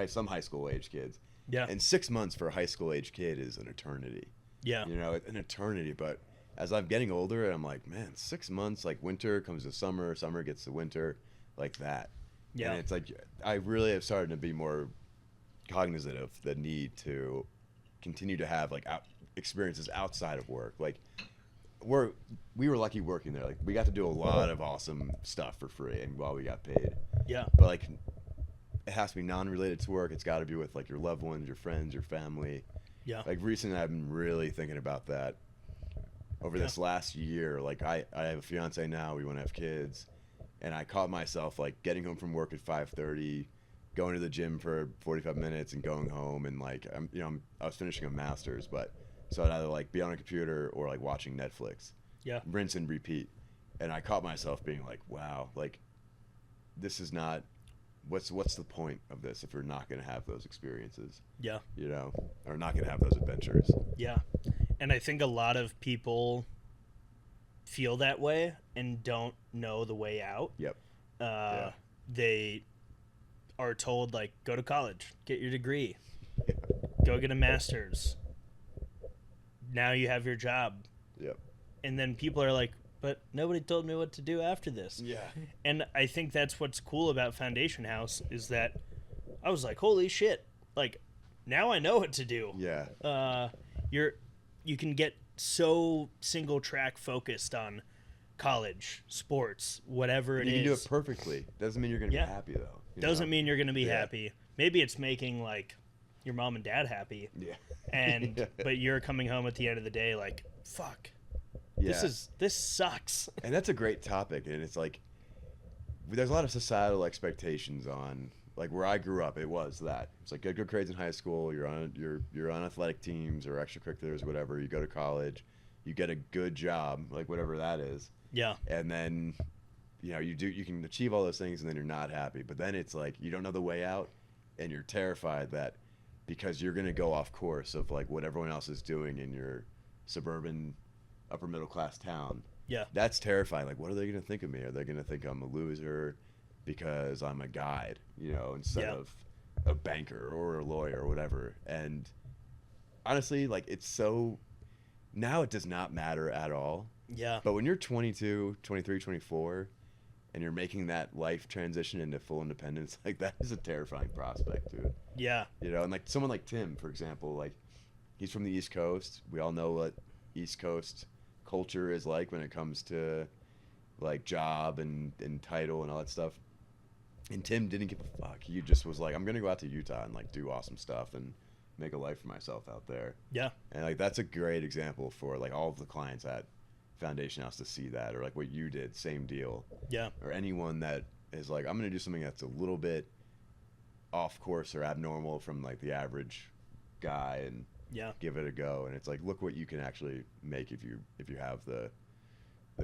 some high school age kids. Yeah. And 6 months for a high school age kid is an eternity. Yeah. You know, an eternity. But as I'm getting older, I'm like, man, 6 months, like winter comes to summer, summer gets to winter, like that. Yeah. And it's like, I really have started to be more cognizant of the need to continue to have like experiences outside of work. Like, we were lucky working there. Like, we got to do a lot of awesome stuff for free and while we got paid. Yeah. But like, it has to be non-related to work. It's got to be with like your loved ones, your friends, your family. Yeah. Like, recently I've been really thinking about that over this last year. Like, I have a fiance now, we want to have kids, and I caught myself like getting home from work at 5:30, going to the gym for 45 minutes and going home, and like, I was finishing a master's, but so I'd either like be on a computer or like watching Netflix. Yeah. Rinse and repeat. And I caught myself being like, wow, like, this is not, what's the point of this if we're not going to have those experiences, Yeah. you know, or not going to have those adventures. Yeah. And I think a lot of people feel that way and don't know the way out. Yep. Uh, they are told, like, go to college, get your degree, go get a master's. Now you have your job. Yep. And then people are like, but nobody told me what to do after this. Yeah. And I think that's what's cool about Foundation House is that I was like, holy shit, like, now I know what to do. Yeah. You can get so single track focused on college, sports, whatever it is. You can do it perfectly. Doesn't mean you're going to Yeah. be happy, though. Doesn't mean you're going to be Yeah. happy. Maybe it's making, like, your mom and dad happy. Yeah. And Yeah. but you're coming home at the end of the day like, fuck. Yeah. This sucks. And that's a great topic, and it's like there's a lot of societal expectations on, like, where I grew up. It was that it's like get good grades in high school, you're on athletic teams or extracurriculars, whatever. You go to college, you get a good job, like whatever that is, Yeah. and then you can achieve all those things, and then you're not happy. But then it's like you don't know the way out, and you're terrified that because you're gonna go off course of like what everyone else is doing in your suburban upper middle class town. Yeah. That's terrifying. Like, what are they going to think of me? Are they going to think I'm a loser because I'm a guide, instead Yeah. of a banker or a lawyer or whatever? And honestly, like, it's so now it does not matter at all. Yeah. But when you're 22, 23, 24, and you're making that life transition into full independence, like, that is a terrifying prospect, dude. Yeah. And like someone like Tim, for example, like, he's from the East Coast. We all know what East Coast culture is like when it comes to like job and title and all that stuff. And Tim didn't give a fuck. He just was like, I'm gonna go out to Utah and like do awesome stuff and make a life for myself out there. Yeah. And like that's a great example for like all of the clients at Foundation House to see that, or like what you did, same deal. Yeah. Or anyone that is like, I'm gonna do something that's a little bit off course or abnormal from like the average guy and Yeah. give it a go. And it's like, look what you can actually make if you have the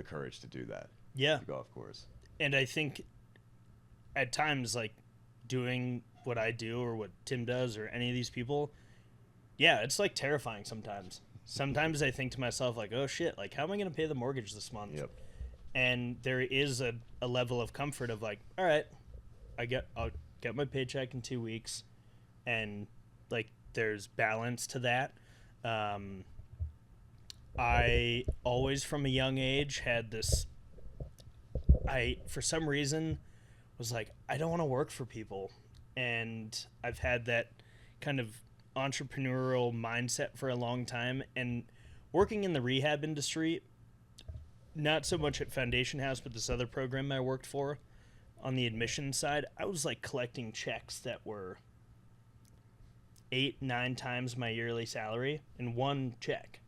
courage to do that. Yeah. To go off course. And I think at times, like, doing what I do or what Tim does or any of these people, yeah, it's like terrifying sometimes. Sometimes I think to myself, like, oh shit, like, how am I going to pay the mortgage this month? Yep. And there is a level of comfort of like, all right, I'll get my paycheck in 2 weeks, and like there's balance to that. I always from a young age had this, for some reason was like, I don't want to work for people. And I've had that kind of entrepreneurial mindset for a long time, and working in the rehab industry, not so much at Foundation House, but this other program I worked for on the admission side, I was like collecting checks that were 8-9 times my yearly salary in one check,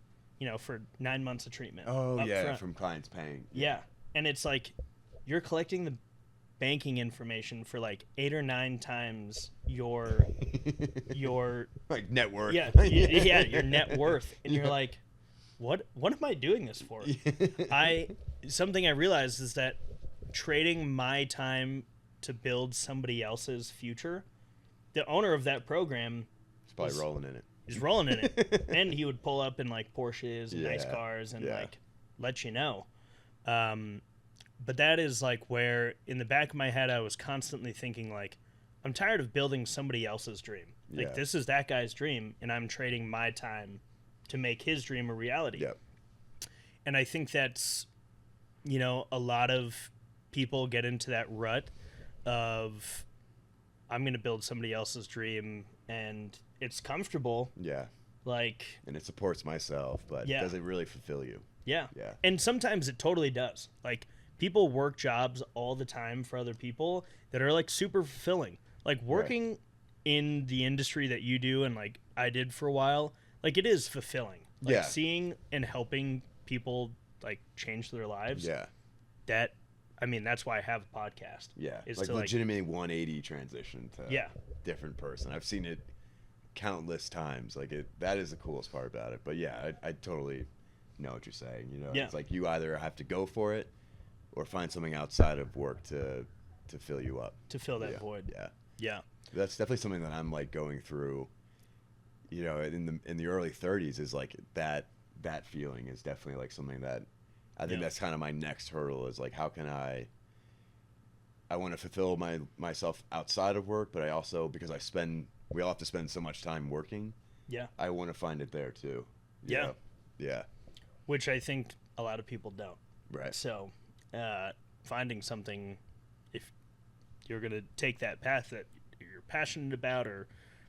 for 9 months of treatment. Oh up yeah, front. from clients paying. Yeah. And it's like you're collecting the banking information for like 8 or 9 times your like net worth. yeah, your net worth. And you're like, what am I doing this for? Something I realized is that trading my time to build somebody else's future, the owner of that program He's probably rolling in it. is rolling in it. And he would pull up in like Porsches and nice Yeah, cars and yeah. like let you know. But that is like where in the back of my head I was constantly thinking like, I'm tired of building somebody else's dream. Like Yeah. this is that guy's dream and I'm trading my time to make his dream a reality. Yep. And I think that's, a lot of people get into that rut of I'm going to build somebody else's dream and it's comfortable. Yeah. Like, And it supports myself, but Yeah. does it really fulfill you? yeah. Yeah. And sometimes it totally does. Like people work jobs all the time for other people that are like super fulfilling. Like working in the industry that you do and like I did for a while, like it is fulfilling. Like Yeah. seeing and helping people like change their lives. Yeah. That's why I have a podcast. Yeah. Is Like to, like- legitimately 180 transition to Yeah. different person. I've seen it countless times. Like that is the coolest part about it. But yeah, I totally know what you're saying. Yeah. It's like you either have to go for it or find something outside of work to fill you up. To fill that Yeah. void. Yeah. Yeah. That's definitely something that I'm like going through, in the early 30s is like that feeling is definitely like something that I think Yeah. that's kind of my next hurdle is like, how can I I want to fulfill myself outside of work, but I also, because we all have to spend so much time working. Yeah. I want to find it there too. You Yeah. know? Yeah. Which I think a lot of people don't. Right. So, finding something, if you're going to take that path that you're passionate about or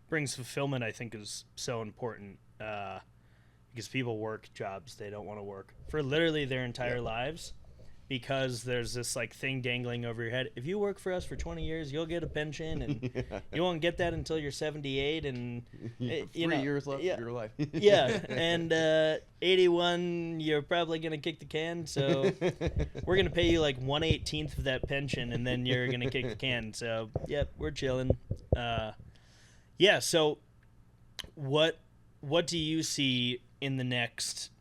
brings fulfillment, I think is so important. Because people work jobs they don't want to work for literally their entire lives. Because there's this like thing dangling over your head. If you work for us for 20 years, you'll get a pension, and you won't get that until you're 78, and You have 3 years left of your life. yeah, and 81, you're probably gonna kick the can. So we're gonna pay you like 1/18 of that pension, and then you're gonna kick the can. So yep, we're chilling. Yeah. So what do you see in the next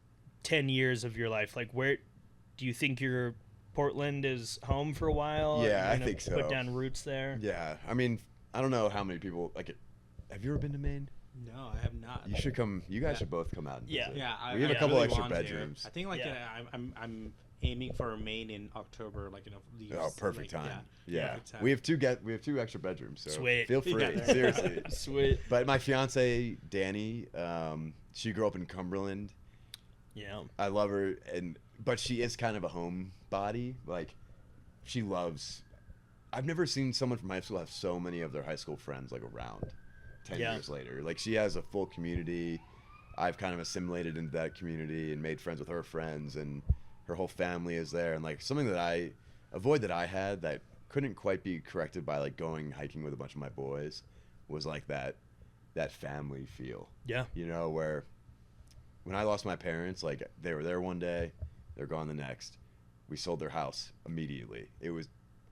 10 years of your life? Like, where do you think your Portland is home for a while? Yeah, Are you I gonna think so. Put down roots there. Yeah, I mean, I don't know how many people like it. Have you ever been to Maine? No, I have not. You should come. You guys should both come out and Yeah. visit. Yeah, we have a I couple really extra want to. bedrooms. I think like Yeah. I'm aiming for Maine in October, like Oh, perfect like, time. Yeah, perfect time. we have two extra bedrooms. So Sweet. feel free. Yeah. Seriously. Sweet. But my fiance Danny, she grew up in Cumberland. Yeah. I love her, but she is kind of a homebody. Like, she loves. I've never seen someone from high school have so many of their high school friends like around 10 Yeah. years later. Like, she has a full community. I've kind of assimilated into that community and made friends with her friends, and her whole family is there. And like something that I had that couldn't quite be corrected by like going hiking with a bunch of my boys was like that family feel. Yeah. You know, where when I lost my parents, like they were there one day, they're gone the next. We sold their house immediately.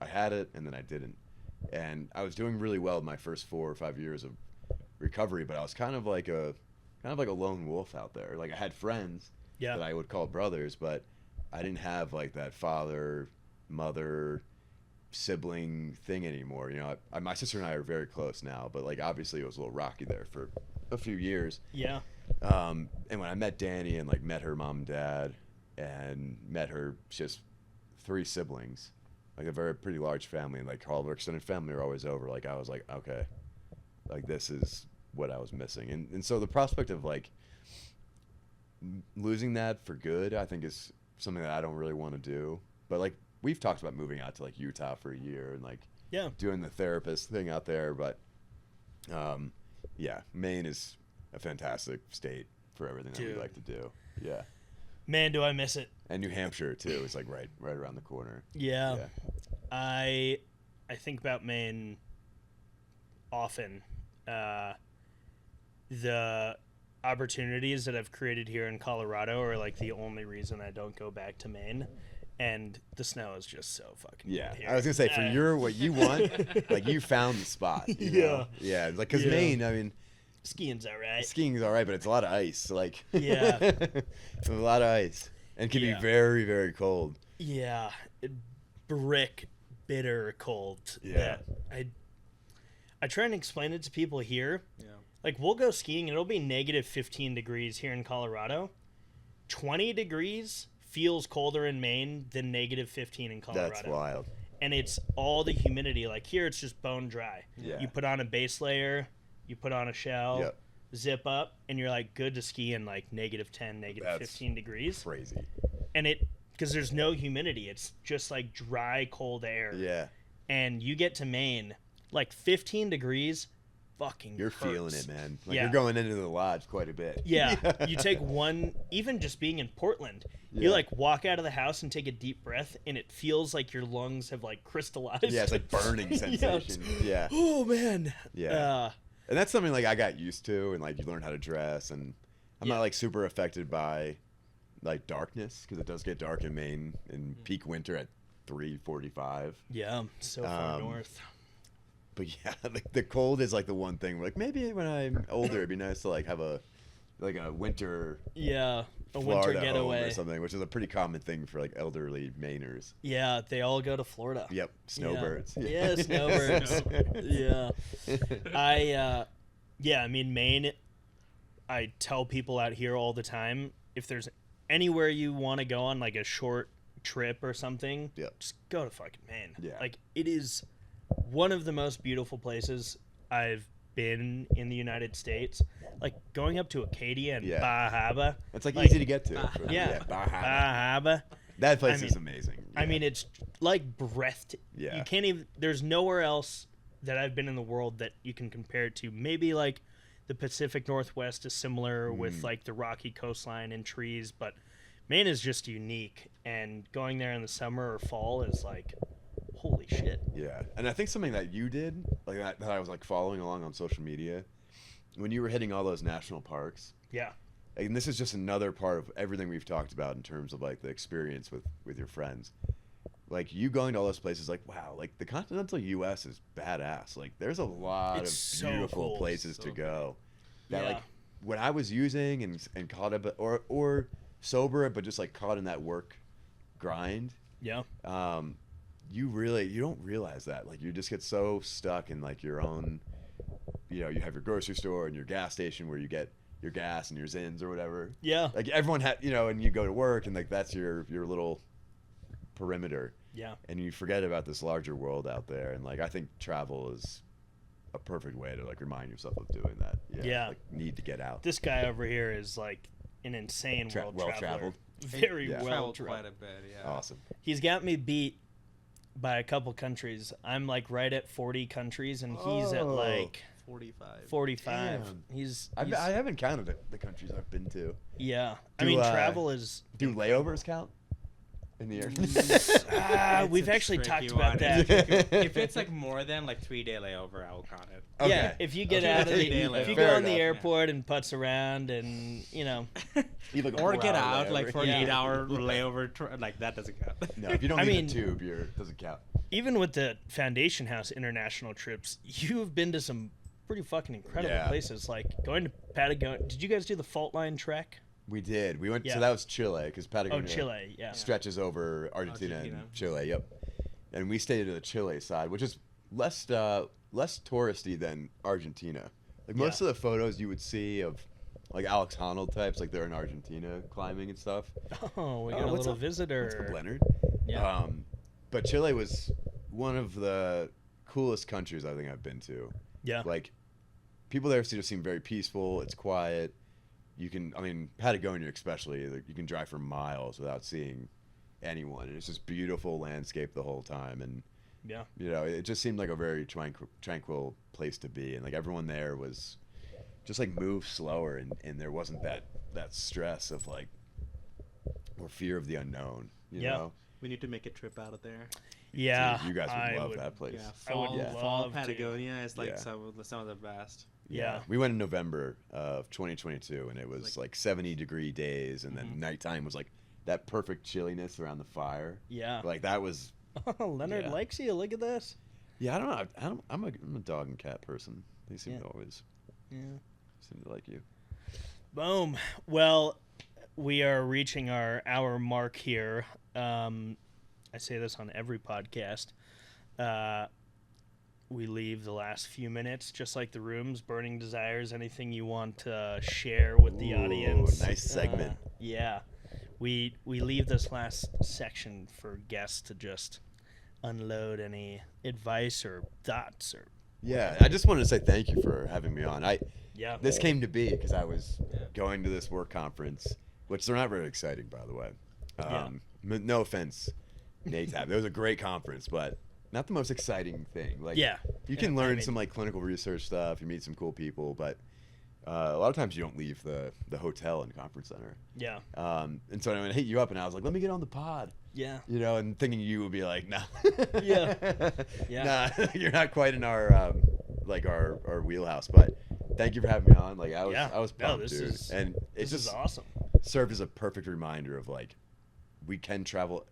I had it and then I didn't. And I was doing really well in my first 4 or 5 years of recovery, but I was kind of like a lone wolf out there. Like, I had friends Yeah. that I would call brothers, but I didn't have like that father, mother, sibling thing anymore. You know, my sister and I are very close now, but like obviously it was a little rocky there for a few years. Yeah. And when I met Danny and like met her mom and dad and met her just 3 siblings, like a pretty large family, and like all of her extended family were always over, like I was like, okay, like this is what I was missing. And so the prospect of like losing that for good, I think is something that I don't really want to do. But like we've talked about moving out to like Utah for a year and like Yeah. doing the therapist thing out there. But yeah, Maine is a fantastic state for everything that Dude. we like to do. Yeah. Man, do I miss it. And New Hampshire too is like right around the corner. Yeah. Yeah. I think about Maine often. The opportunities that I've created here in Colorado are like the only reason I don't go back to Maine. And the snow is just so fucking Yeah, good here. I was gonna say for what you want, like you found the spot. You know? Yeah, like because Yeah. Maine, I mean, Skiing's all right. skiing's all right, but it's a lot of ice. Like Yeah. a lot of ice, and can Yeah. be very very cold. Yeah, brick, bitter cold. Yeah. that I try and explain it to people here. Yeah. Like, we'll go skiing and it'll be negative 15 degrees here in Colorado. 20 degrees feels colder in Maine than negative 15 in Colorado. That's wild. And it's all the humidity. Like, here it's just bone dry. Yeah. You put on a base layer, you put on a shell, Yep. zip up, and you're like good to ski in like negative 10, negative That's 15 degrees. Crazy. And because there's no humidity, it's just like dry, cold air. Yeah, And you get to Maine, like 15 degrees, fucking you're hurts. feeling it, man. Like Yeah. you're going into the lodge quite a bit. Yeah, you take one, even just being in Portland, you Yeah. like walk out of the house and take a deep breath, and it feels like your lungs have like crystallized. Yeah, it's like burning sensation. Yeah, Oh man. Yeah. And that's something like I got used to, and like you learn how to dress, and I'm Yeah. not like super affected by like darkness because it does get dark in Maine in peak winter at 3:45. Yeah. So far Um, north. But yeah, like the cold is like the one thing. Like maybe when I'm older, it'd be nice to like have a winter Yeah. A Florida winter home getaway. or something, which is a pretty common thing for like elderly Mainers. Yeah, they all go to Florida. Yep, snowbirds. Yeah, snowbirds. Yeah. I mean, Maine, I tell people out here all the time, if there's anywhere you want to go on like a short trip or something, Yeah. just go to fucking Maine. Yeah. Like, it is one of the most beautiful places I've been in the United States. Like, going up to Acadia and Yeah. Bahaba. It's like Like, easy to get to. Yeah. Bahama. Bahaba. That place I is mean- amazing. I mean, it's like breathtaking. Yeah. You can't even. There's nowhere else that I've been in the world that you can compare it to. Maybe like the Pacific Northwest is similar with like the rocky coastline and trees, but Maine is just unique. And going there in the summer or fall is like, holy shit. Yeah, and I think something that you did, like that I was like following along on social media, when you were hitting all those national parks, Yeah. and this is just another part of everything we've talked about in terms of like the experience with your friends. Like you going to all those places, like wow, like the continental U.S. is badass. Like there's a lot It's of so beautiful cool. places to go. That Yeah. like when I was using and caught up or sober, but just like caught in that work grind. Yeah. You don't realize that. Like you just get so stuck in like your own, you have your grocery store and your gas station where you get your gas and your Zins or whatever. Yeah. Like everyone had, and you go to work and like that's your little perimeter. Yeah. And you forget about this larger world out there. And like I think travel is a perfect way to like remind yourself of doing that. Yeah. Like need to get out. This guy over here is like an insane world traveler. well-traveled. Very Yeah. well Traveled traveled. quite a bit, yeah. Awesome. He's got me beat by a couple countries. I'm like right at 40 countries, and he's at Oh. like 45. 45. Damn. He's I haven't counted the countries I've been to. yeah. I Do, mean, travel is. Do layovers count in the air? We've It's a actually talked tricky about one. that. If it's like more than like 3-day layover, I will count it. Okay. Yeah, if you get Okay, out of that's the, a day if you layover. go Fair on the enough. airport and putz around, and You have, like, a Or get 4-hour out like layover. for an Yeah. 8-hour layover, like that doesn't count. No, if you don't I leave mean- the tube, it doesn't count. even with the Foundation House international trips, you have been to some pretty fucking incredible Yeah. places. Like going to Patagonia. Did you guys do the Fault Line trek? We did. We went. Yeah. So that was Chile because Oh, Patagonia Chile. Yeah. stretches over Argentina Argentina. and Chile. Yep. And we stayed at the Chile side, which is less touristy than Argentina. Like most Yeah. of the photos you would see of like Alex Honnold types, like they're in Argentina climbing and stuff. Oh, we Oh, got a what's little up? visitor. What's up, Leonard? Yeah. But Chile was one of the coolest countries I think I've been to. Yeah. Like, people there just seem very peaceful. It's quiet. Patagonia especially, like, you can drive for miles without seeing anyone. And it's just beautiful landscape the whole time. And, Yeah. it just seemed like a very tranquil place to be. And, like, everyone there was just, like, moved slower. And there wasn't that stress of, like, or fear of the unknown, you Yeah. know? We need to make a trip out of there. Yeah. Dude, you guys I would love would- that place. Yeah, I would fall love to. Patagonia is like Yeah. some of the best. Yeah. We went in November of 2022, and it was Like- like 70-degree days, and then nighttime was like that perfect chilliness around the fire. Yeah. Like that was. Oh, Leonard Yeah. likes you. Look at this. Yeah, I don't know. I'm a dog and cat person. They seem to always Yeah. seem to like you. Boom. Well, we are reaching our hour mark here. I say this on every podcast. We leave the last few minutes, just like the rooms, burning desires, anything you want to share with the Ooh, audience. nice segment. Yeah. We leave this last section for guests to just unload any advice or thoughts or Yeah, I just wanted to say thank you for having me on. yeah. This came to be because I was going to this work conference, which they're not very exciting, by the way. No offense, NATAB. It was a great conference, but not the most exciting thing. Like, Yeah. you can Yeah, I learn mean- some like clinical research stuff. You meet some cool people, but a lot of times you don't leave the hotel and conference center. Yeah. And so I hit you up, and I was like, "Let me get on the pod." Yeah. And thinking you would be like, "Nah, Yeah. Yeah. nah, you're not quite in our our wheelhouse." But thank you for having me on. Like I was No, pumped, this dude. is- And it This is just awesome. served as a perfect reminder of like we can travel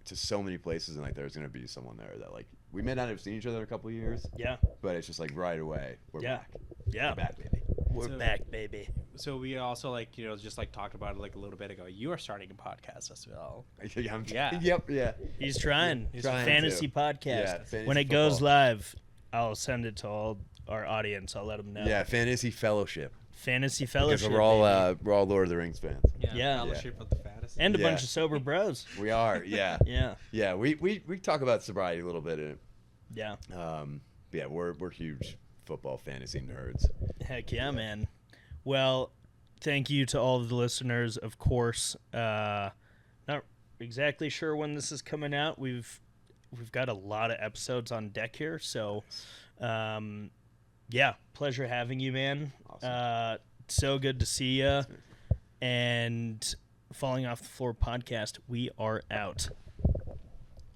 to so many places, and like there's gonna be someone there that like we may not have seen each other in a couple of years, Yeah. but it's just like right away we're Yeah. back. Yeah. We're back, baby. We're So- back, baby. So we also just talked about it like a little bit ago. You are starting a podcast as well. Yeah. Yeah. Yep. Yeah. He's trying. He's trying Fantasy to. podcast. Yeah, fantasy when it goes football. live, I'll send it to all our audience. I'll let them know. Yeah. Fantasy Fellowship. Fantasy Because Fellowship. we're all baby. Lord of the Rings fans. Yeah. Fellowship of the Fan. And a Yeah. bunch of sober bros. We are, yeah. Yeah. Yeah, we talk about sobriety a little bit in it. Yeah. Yeah, we're huge football fantasy nerds. Heck yeah, man. Well, thank you to all of the listeners. Of course, not exactly sure when this is coming out. We've got a lot of episodes on deck here, so yeah, pleasure having you, man. Awesome. So good to see you. And Falling Off the Floor podcast, we are out.